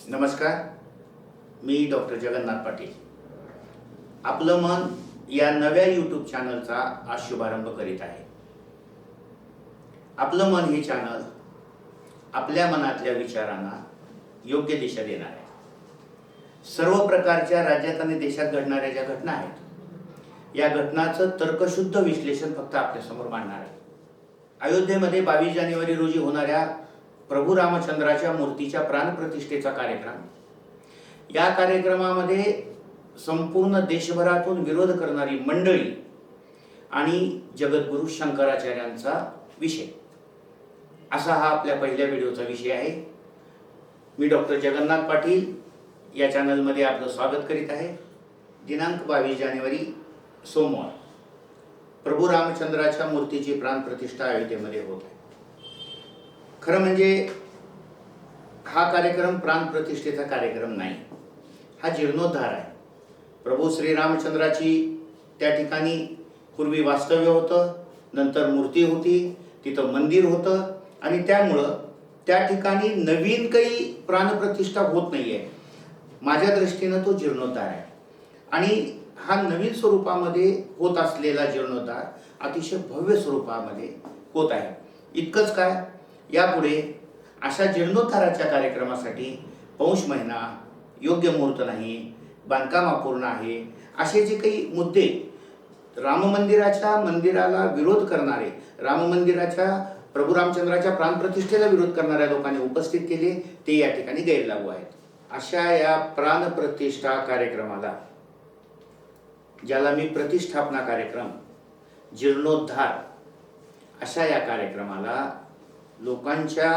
नमस्कार, मी डॉक्टर जगन्नाथ पाटील. आपलं मन या नव्या यूट्यूब चॅनलचा आज शुभारंभ करीत आहे. आपलं मन हे चॅनल आपल्या मनातल्या विचारांना योग्य दिशा देणार आहे. सर्व प्रकारच्या राज्यात आणि देशात घडणाऱ्या ज्या घटना आहेत, या घटनांचं तर्कशुद्ध विश्लेषण फक्त आपल्यासमोर मांडणार आहे. अयोध्येमध्ये 22 जानेवारी रोजी होणाऱ्या प्रभू रामचंद्राच्या मूर्तीच्या प्राणप्रतिष्ठेचा कार्यक्रम, या कार्यक्रमामध्ये संपूर्ण देशभरातून विरोध करणारी मंडळी आणि जगद्गुरू शंकराचार्यांचा विषय, असा हा आपल्या पहिल्या व्हिडिओचा विषय आहे. मी डॉक्टर जगन्नाथ पाटील या चॅनलमध्ये आपलं स्वागत करीत आहे. दिनांक 22 जानेवारी सोमवार प्रभू रामचंद्राच्या मूर्तीची प्राणप्रतिष्ठा अयोध्येमध्ये होत आहे. खरं म्हणजे हा कार्यक्रम प्राणप्रतिष्ठेचा कार्यक्रम नाही, हा जीर्णोद्धार आहे. प्रभू श्रीरामचंद्राची त्या ठिकाणी पूर्वी वास्तव्य होतं, नंतर मूर्ती होती, तिथं मंदिर होतं आणि त्यामुळं त्या ठिकाणी नवीन काही प्राणप्रतिष्ठा होत नाही आहे. माझ्या दृष्टीनं तो जीर्णोद्धार आहे आणि हा नवीन स्वरूपामध्ये होत असलेला जीर्णोद्धार अतिशय भव्य स्वरूपामध्ये होत आहे. इतकंच काय, यापुढे अशा जीर्णोद्धाराच्या कार्यक्रमासाठी पौष महिना योग्य मुहूर्त नाही, बांधकाम अपूर्ण आहे, असे जे काही मुद्दे राम मंदिराला विरोध करणारे, राम मंदिराच्या प्रभू रामचंद्राच्या प्राणप्रतिष्ठेला विरोध करणाऱ्या लोकांनी उपस्थित केले, ते या ठिकाणी गैरलागू आहेत. अशा या प्राणप्रतिष्ठा कार्यक्रमाला, ज्याला मी प्रतिष्ठापना कार्यक्रम, जीर्णोद्धार, अशा या कार्यक्रमाला लोकांच्या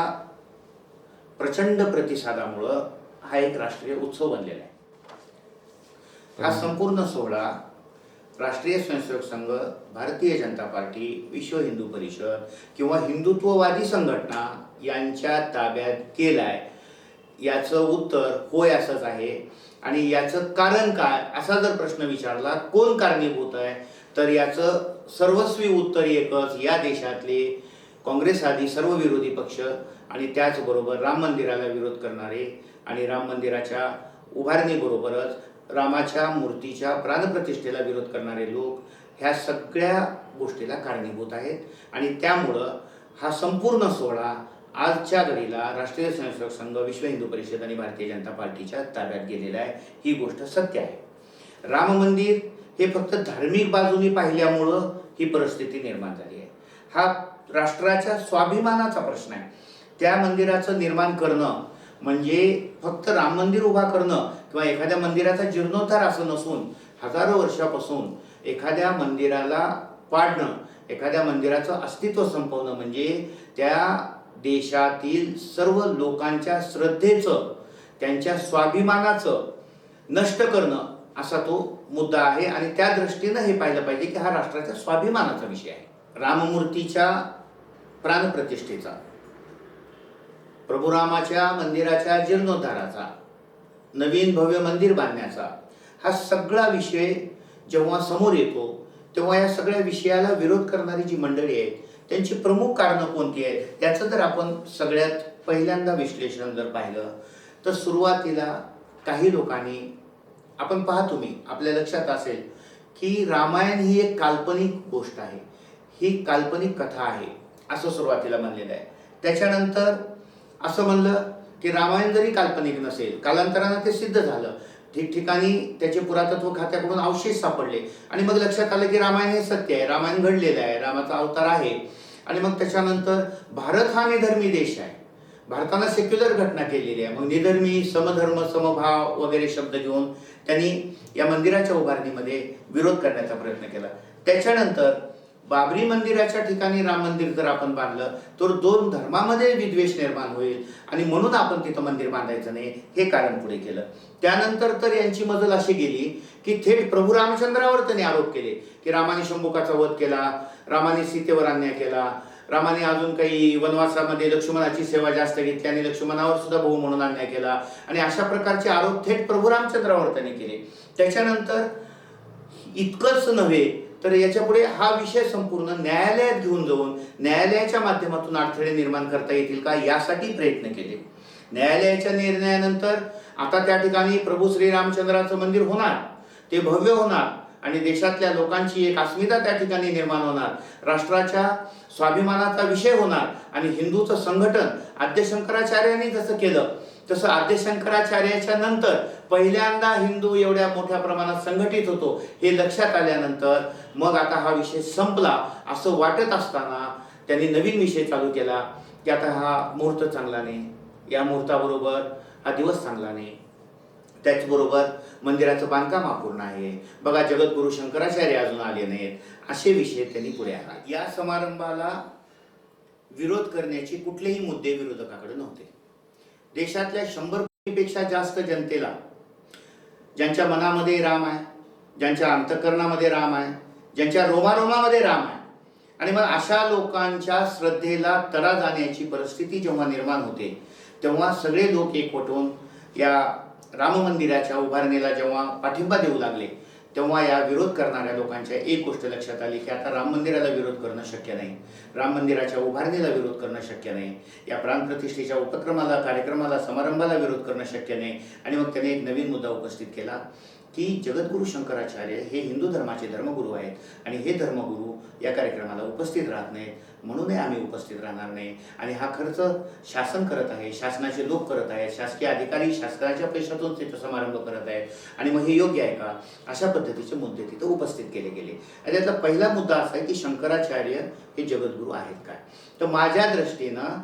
प्रचंड प्रतिसादामुळं हा एक राष्ट्रीय उत्सव बनलेला आहे. हा संपूर्ण सोहळा राष्ट्रीय स्वयंसेवक संघ, भारतीय जनता पार्टी, विश्व हिंदू परिषद किंवा हिंदुत्ववादी संघटना यांच्या ताब्यात केलाय. याचं उत्तर होय असंच आहे. आणि याचं कारण काय असा जर प्रश्न विचारला, कोण कारणीभूत आहे, तर याचं सर्वस्वी उत्तर एकच, या देशातले काँग्रेस आदी सर्व विरोधी पक्ष आणि त्याचबरोबर राम मंदिराला विरोध करणारे आणि राम मंदिराच्या उभारणीबरोबरच रामाच्या मूर्तीच्या प्राणप्रतिष्ठेला विरोध करणारे लोक, ह्या सगळ्या गोष्टीला कारणीभूत आहेत. आणि त्यामुळं हा संपूर्ण सोहळा आजच्या घडीला राष्ट्रीय स्वयंसेवक संघ, विश्व हिंदू परिषद आणि भारतीय जनता पार्टीच्या ताब्यात गेलेला आहे. ही गोष्ट सत्य आहे. राम मंदिर हे फक्त धार्मिक बाजूने पाहिल्यामुळं ही परिस्थिती निर्माण झाली आहे. हा राष्ट्राच्या स्वाभिमानाचा प्रश्न आहे. त्या मंदिराचं निर्माण करणं म्हणजे फक्त राम मंदिर उभा करणं किंवा एखाद्या मंदिराचा जीर्णोद्धार असं नसून, हजारो वर्षापासून एखाद्या मंदिराला पाडणं, एखाद्या मंदिराचं अस्तित्व संपवणं म्हणजे त्या देशातील सर्व लोकांच्या श्रद्धेचं, त्यांच्या स्वाभिमानाचं नष्ट करणं, असा तो मुद्दा आहे. आणि त्या दृष्टीनं हे पाहिलं पाहिजे की हा राष्ट्राच्या स्वाभिमानाचा विषय आहे. राममूर्तीच्या प्राणप्रतिष्ठेचा, प्रभू रामाच्या मंदिराच्या जीर्णोद्धाराचा, नवीन भव्य मंदिर बांधण्याचा, हा सगळा विषय जेव्हा समोर येतो, तेव्हा या सगळ्या विषयाला विरोध करणारी जी मंडळी आहेत, त्यांची प्रमुख कारणं कोणती आहेत, याचं जर आपण सगळ्यात पहिल्यांदा विश्लेषण जर पाहिलं, तर सुरुवातीला काही लोकांनी, आपण पहा, तुम्ही आपल्या लक्षात असेल की रामायण ही एक काल्पनिक गोष्ट आहे, ही काल्पनिक कथा आहे, असं सुरुवातीला म्हणलेलं आहे. त्याच्यानंतर असं म्हणलं की रामायण जरी काल्पनिक नसेल, कालांतरानं ते सिद्ध झालं, ठिकठिकाणी त्याचे पुरातत्व खात्याकडून अवशेष सापडले आणि मग लक्षात आलं की रामायण हे सत्य आहे, रामायण घडलेलं आहे, रामाचा अवतार आहे. आणि मग त्याच्यानंतर भारत हा निधर्मी देश आहे, भारतानं सेक्युलर घटना केलेली आहे. मग निधर्मी, समधर्म, समभाव वगैरे शब्द घेऊन त्यांनी या मंदिराच्या उभारणीमध्ये विरोध करण्याचा प्रयत्न केला. त्याच्यानंतर बाबरी मंदिराच्या ठिकाणी राम मंदिर जर आपण बांधलं तर दोन धर्मामध्ये विद्वेष निर्माण होईल आणि म्हणून आपण तिथं मंदिर बांधायचं नाही, हे कारण पुढे केलं. त्यानंतर तर यांची मजल अशी गेली की थेट प्रभू रामचंद्रावर त्यांनी आरोप केले की रामाने शंभुकाचा वध केला, रामाने सीतेवर अन्याय केला, रामाने अजून काही वनवासामध्ये लक्ष्मणाची सेवा जास्त घेतली आणि लक्ष्मणावर सुद्धा भाऊ म्हणून अन्याय केला. आणि अशा प्रकारचे आरोप थेट प्रभू रामचंद्रावर त्यांनी केले. त्याच्यानंतर इतकंच नव्हे तर याच्यापुढे हा विषय संपूर्ण न्यायालयात घेऊन जाऊन न्यायालयाच्या माध्यमातून अडथळे निर्माण करता येतील का, यासाठी प्रयत्न केले. न्यायालयाच्या निर्णयानंतर आता त्या ठिकाणी प्रभू श्रीरामचंद्राचं मंदिर होणार, ते भव्य होणार आणि देशातल्या लोकांची एक अस्मिता त्या ठिकाणी निर्माण होणार, राष्ट्राच्या स्वाभिमानाचा विषय होणार आणि हिंदूचं संघटन आद्य शंकराचार्यांनी जसं केलं तसं आद्य शंकराचार्याच्या नंतर पहिल्यांदा हिंदू एवढ्या मोठ्या प्रमाणात संघटित होतो हे लक्षात आल्यानंतर मग आता हा विषय संपला असं वाटत असताना त्यांनी नवीन विषय चालू केला की आता हा मुहूर्त चांगला नाही, या मुहूर्ताबरोबर हा दिवस चांगला नाही, त्याचबरोबर मंदिराचं बांधकाम अपूर्ण आहे, बघा जगद्गुरु शंकराचार्य अजून आले नाहीत, असे विषय त्यांनी पुढे आणला. या समारंभाला विरोध करण्याचे कुठलेही मुद्दे विरोधकाकडे नव्हते. देशातल्या 100 कोटीपेक्षा जास्त जनतेला, ज्यांच्या मनामध्ये राम आहे, ज्यांच्या अंतःकरणामध्ये राम आहे, ज्यांच्या रोमारोमामध्ये राम आहे, आणि मग अशा लोकांच्या श्रद्धेला तडा जाण्याची परिस्थिती जेव्हा निर्माण होते तेव्हा सगळे लोक एकवटून या राम मंदिराच्या उभारणीला जेव्हा पाठिंबा देऊ लागले तेव्हा या विरोध करणाऱ्या लोकांच्या एक गोष्ट लक्षात आली की आता राम मंदिराला विरोध करणं शक्य नाही, राम मंदिराच्या उभारणीला विरोध करणं शक्य नाही, या प्राणप्रतिष्ठेच्या उपक्रमाला, कार्यक्रमाला, समारंभाला विरोध करणं शक्य नाही. आणि मग त्याने एक नवीन मुद्दा उपस्थित केला की जगद्गुरु शंकराचार्य हे हिंदू धर्माचे धर्मगुरू आहेत आणि हे धर्मगुरू या कार्यक्रमाला उपस्थित राहत नाहीत, म्हणूनही आम्ही उपस्थित राहणार नाही. आणि हा खर्च शासन करत आहे, शासनाचे लोक करत आहेत, शासकीय अधिकारी शासनाच्या पैशातून तिथं समारंभ करत आहेत आणि मग हे योग्य आहे का, अशा पद्धतीचे मुद्दे तिथं उपस्थित केले गेले. आणि त्यातला पहिला मुद्दा असा आहे की शंकराचार्य हे जगद्गुरू आहेत काय. तर माझ्या दृष्टीनं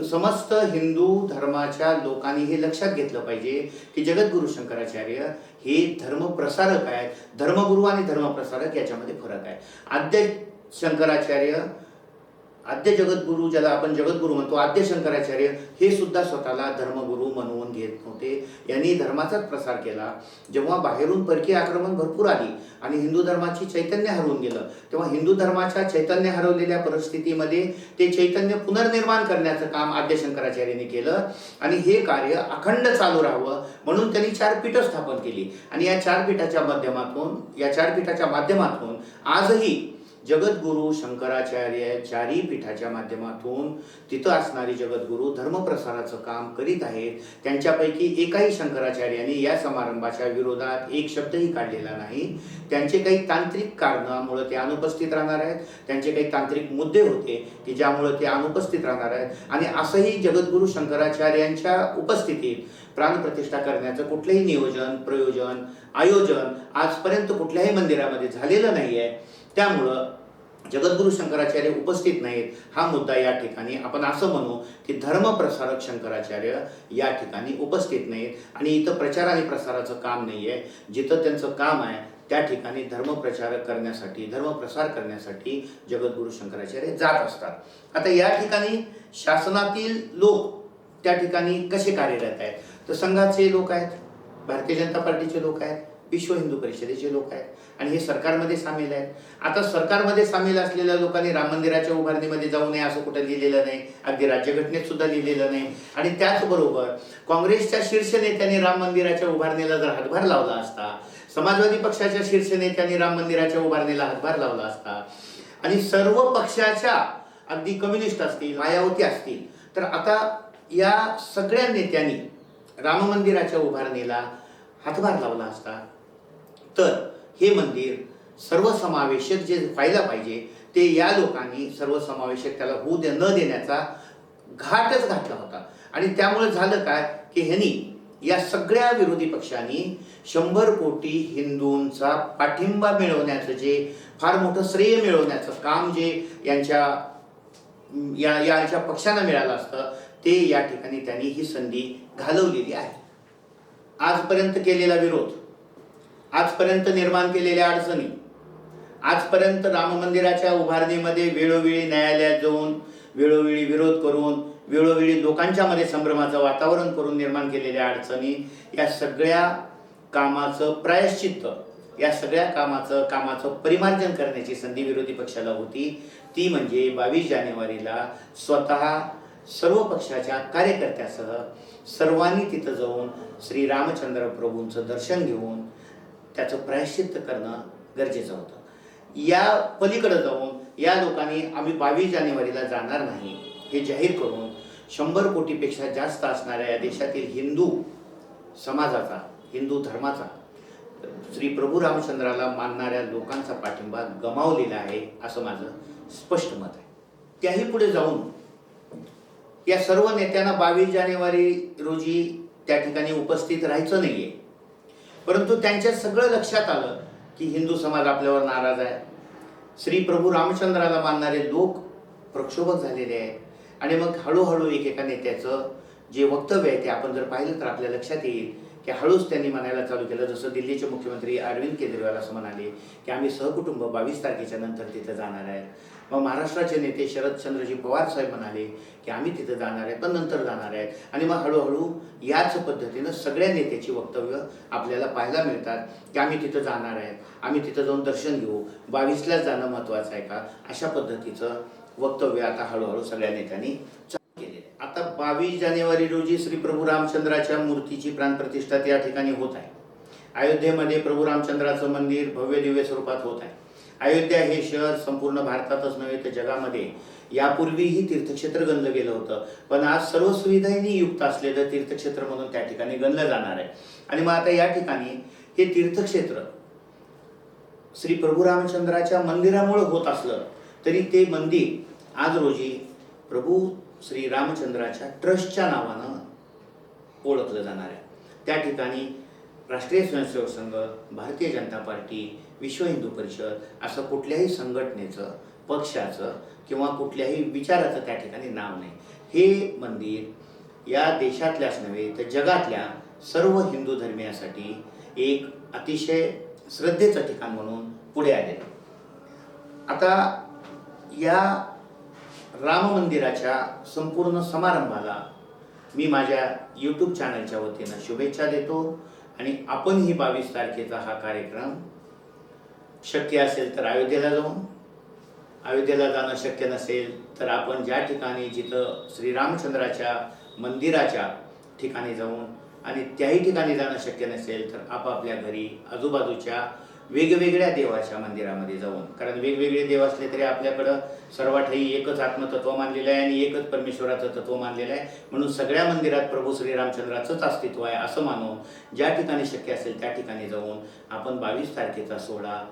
समस्त हिंदू धर्माच्या लोकांनी हे लक्षात घेतलं पाहिजे की जगद्गुरु शंकराचार्य हे धर्मप्रसारक आहेत. धर्मगुरू आणि धर्मप्रसारक याच्यामध्ये फरक आहे. आद्य शंकराचार्य, आद्य जगद्गुरू ज्याला आपण जगद्गुरू म्हणतो, आद्य शंकराचार्य हे सुद्धा स्वतःला धर्मगुरू म्हणवून घेत नव्हते. यांनी धर्माचाच प्रसार केला. जेव्हा बाहेरून परकीय आक्रमण भरपूर आली आणि हिंदू धर्माची चैतन्य हरवून गेलं तेव्हा हिंदू धर्माच्या चैतन्य हरवलेल्या परिस्थितीमध्ये ते चैतन्य पुनर्निर्माण करण्याचं काम आद्य शंकराचार्यांनी केलं आणि हे कार्य अखंड चालू राहावं म्हणून त्यांनी 4 पीठं स्थापन केली. आणि या 4 पीठाच्या माध्यमातून आजही जगद्गुरु शंकराचार्य 4ही पीठाच्या माध्यमातून तिथं असणारी जगद्गुरु धर्मप्रसाराचं काम करीत आहेत. त्यांच्यापैकी एकाही शंकराचार्यांनी या समारंभाच्या विरोधात एक शब्दही काढलेला नाही. त्यांचे काही तांत्रिक कारणामुळे ते अनुपस्थित राहणार आहेत, त्यांचे काही तांत्रिक मुद्दे होते की ज्यामुळे ते अनुपस्थित राहणार आहेत. आणि असंही जगद्गुरु शंकराचार्यांच्या उपस्थितीत प्राणप्रतिष्ठा करण्याचं कुठलंही नियोजन, प्रयोजन, आयोजन आजपर्यंत कुठल्याही मंदिरामध्ये झालेलं नाही आहे. त्यामुळं जगद्गुरु शंकराचार्य उपस्थित नाहीत हा मुद्दा या ठिकाणी आपण असं म्हणू की धर्मप्रसारक शंकराचार्य या ठिकाणी उपस्थित नाहीत. आणि इथं प्रचार आणि प्रसाराचं काम नाही आहे. जिथं त्यांचं काम आहे त्या ठिकाणी धर्मप्रचार करण्यासाठी, धर्मप्रसार करण्यासाठी जगद्गुरु शंकराचार्य जात असतात. आता या ठिकाणी शासनातील लोक त्या ठिकाणी कसे कार्यरत आहेत, तर संघाचे लोक आहेत, भारतीय जनता पार्टीचे लोक आहेत, विश्व हिंदू परिषदेचे लोक आहेत आणि हे सरकारमध्ये सामील आहेत. आता सरकारमध्ये सामील असलेल्या लोकांनी राम मंदिराच्या उभारणीमध्ये जाऊ नये असं कुठं लिहिलेलं नाही, अगदी राज्यघटनेत सुद्धा लिहिलेलं नाही. आणि त्याचबरोबर काँग्रेसच्या शीर्ष नेत्यांनी राम मंदिराच्या उभारणीला जर हातभार लावला असता, समाजवादी पक्षाच्या शीर्ष नेत्यांनी राम मंदिराच्या उभारणीला हातभार लावला असता आणि सर्व पक्षाच्या अगदी कम्युनिस्ट असतील, मायावती असतील, तर आता या सगळ्या नेत्यांनी राम मंदिराच्या उभारणीला हातभार लावला असता तर हे मंदिर सर्वसमावेशक जे व्हायला पाहिजे ते या लोकांनी सर्वसमावेशक त्याला होऊ न देण्याचा घाटच घातला होता. आणि त्यामुळे झालं काय की ह्यांनी या सगळ्या विरोधी पक्षांनी 100 कोटी हिंदूंचा पाठिंबा मिळवण्याचं, जे फार मोठं श्रेय मिळवण्याचं काम जे यांच्या पक्षांना मिळालं असतं ते या ठिकाणी त्यांनी ही संधी घालवलेली आहे. आजपर्यंत केलेला विरोध, आजपर्यंत निर्माण केलेल्या अडचणी, आजपर्यंत राम मंदिराच्या उभारणीमध्ये वेळोवेळी न्यायालयात जाऊन, वेळोवेळी विरोध करून, वेळोवेळी लोकांच्या मध्ये संभ्रमाचं वातावरण करून निर्माण केलेल्या अडचणी, या सगळ्या कामाचं प्रायश्चित्त, या सगळ्या कामाचं परिमार्जन करण्याची संधी विरोधी पक्षाला होती. ती म्हणजे 22 जानेवारीला स्वतः सर्व पक्षाच्या कार्यकर्त्यासह सर्वांनी तिथं जाऊन श्री रामचंद्र प्रभूंचं दर्शन घेऊन त्याचं प्रायश्चित्त करणं गरजेचं होतं. या पलीकडे जाऊन या लोकांनी आम्ही 22 जानेवारीला जाणार नाही हे जाहीर करून 100 कोटीपेक्षा जास्त असणाऱ्या या देशातील हिंदू समाजाचा, हिंदू धर्माचा, श्री प्रभू रामचंद्राला मानणाऱ्या लोकांचा पाठिंबा गमावलेला आहे असं माझं स्पष्ट मत आहे. त्याही पुढे जाऊन या सर्व नेत्यांना 22 जानेवारी रोजी त्या ठिकाणी उपस्थित राहायचं नाहीये, परंतु त्यांच्या सगळं लक्षात आलं की हिंदू समाज आपल्यावर नाराज आहे. श्री प्रभू रामचंद्राला मानणारे लोक प्रक्षोभक झालेले आहेत आणि मग हळूहळू एकेका नेत्याचं जे वक्तव्य आहे ते आपण जर पाहिलं तर आपल्या लक्षात येईल की हळूच त्यांनी म्हणायला चालू केलं. जसं दिल्लीचे मुख्यमंत्री अरविंद केजरीवाल असं म्हणाले की आम्ही सहकुटुंब 22 तारखेच्या नंतर तिथं जाणार आहे. मग महाराष्ट्राचे नेते शरदचंद्रजी पवार साहेब म्हणाले की आम्ही तिथं जाणार आहे पण नंतर जाणार आहे. आणि मग हळूहळू याच पद्धतीनं सगळ्या नेत्याची वक्तव्य आपल्याला पाहायला मिळतात की आम्ही तिथं जाणार आहे, आम्ही तिथं जाऊन दर्शन घेऊ, 22लाच जाणं महत्त्वाचं आहे का, अशा पद्धतीचं वक्तव्य आता हळूहळू सगळ्या नेत्यांनी चालू केले. आता 22 जानेवारी रोजी श्री प्रभू रामचंद्राच्या मूर्तीची प्राणप्रतिष्ठा त्या ठिकाणी होत आहे. अयोध्येमध्ये प्रभू रामचंद्राचं मंदिर भव्य दिव्य स्वरूपात होत आहे. अयोध्या हे शहर संपूर्ण भारतातच नव्हे तर जगामध्ये यापूर्वीही तीर्थक्षेत्र गणलं गेलं होतं, पण आज सर्व सुविधांनी युक्त असलेलं तीर्थक्षेत्र म्हणून त्या ठिकाणी गणलं जाणार आहे. आणि मग आता या ठिकाणी हे तीर्थक्षेत्र श्री प्रभू रामचंद्राच्या मंदिरामुळे होत असलं तरी ते मंदिर आज रोजी प्रभू श्री रामचंद्राच्या ट्रस्टच्या नावानं ओळखलं जाणार आहे. त्या ठिकाणी राष्ट्रीय स्वयंसेवक संघ, भारतीय जनता पार्टी, विश्व हिंदू परिषद असं कुठल्याही संघटनेचं, पक्षाचं किंवा कुठल्याही विचाराचं त्या ठिकाणी नाव नाही. हे मंदिर या देशातल्याच नव्हे तर जगातल्या सर्व हिंदू धर्मियासाठी एक अतिशय श्रद्धेचं ठिकाण म्हणून पुढे आलेलं. आता या राम मंदिराच्या संपूर्ण समारंभाला मी माझ्या यूट्यूब चॅनलच्या वतीनं शुभेच्छा देतो आणि आपणही 22 तारखेचा हा कार्यक्रम शक्य असेल तर अयोध्येला जाऊन, अयोध्येला जाणं शक्य नसेल तर आपण ज्या ठिकाणी जिथं श्रीरामचंद्राच्या मंदिराच्या ठिकाणी जाऊन आणि त्याही ठिकाणी जाणं शक्य नसेल तर आपापल्या घरी आजूबाजूच्या वेगवेगळ्या देवाच्या मंदिरामध्ये जाऊन, कारण वेगवेगळे देव असले तरी आपल्याकडं सर्वाठही एकच आत्मतत्व मानलेलं आहे आणि एकच परमेश्वराचं तत्व मानलेलं आहे. म्हणून सगळ्या मंदिरात प्रभू श्रीरामचंद्राचंच अस्तित्व आहे असं मानून ज्या ठिकाणी शक्य असेल त्या ठिकाणी जाऊन आपण 22 तारखेचा सोहळा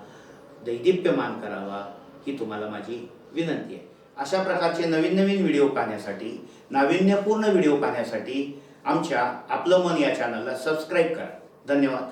दैदिप्यमान करावा ही तुम्हाला माझी विनंती आहे. अशा प्रकारचे नवीन नवीन व्हिडिओ पाहण्यासाठी, नाविन्यपूर्ण व्हिडिओ पाहण्यासाठी आमच्या आपलं मन या चॅनलला सबस्क्राईब करा. धन्यवाद.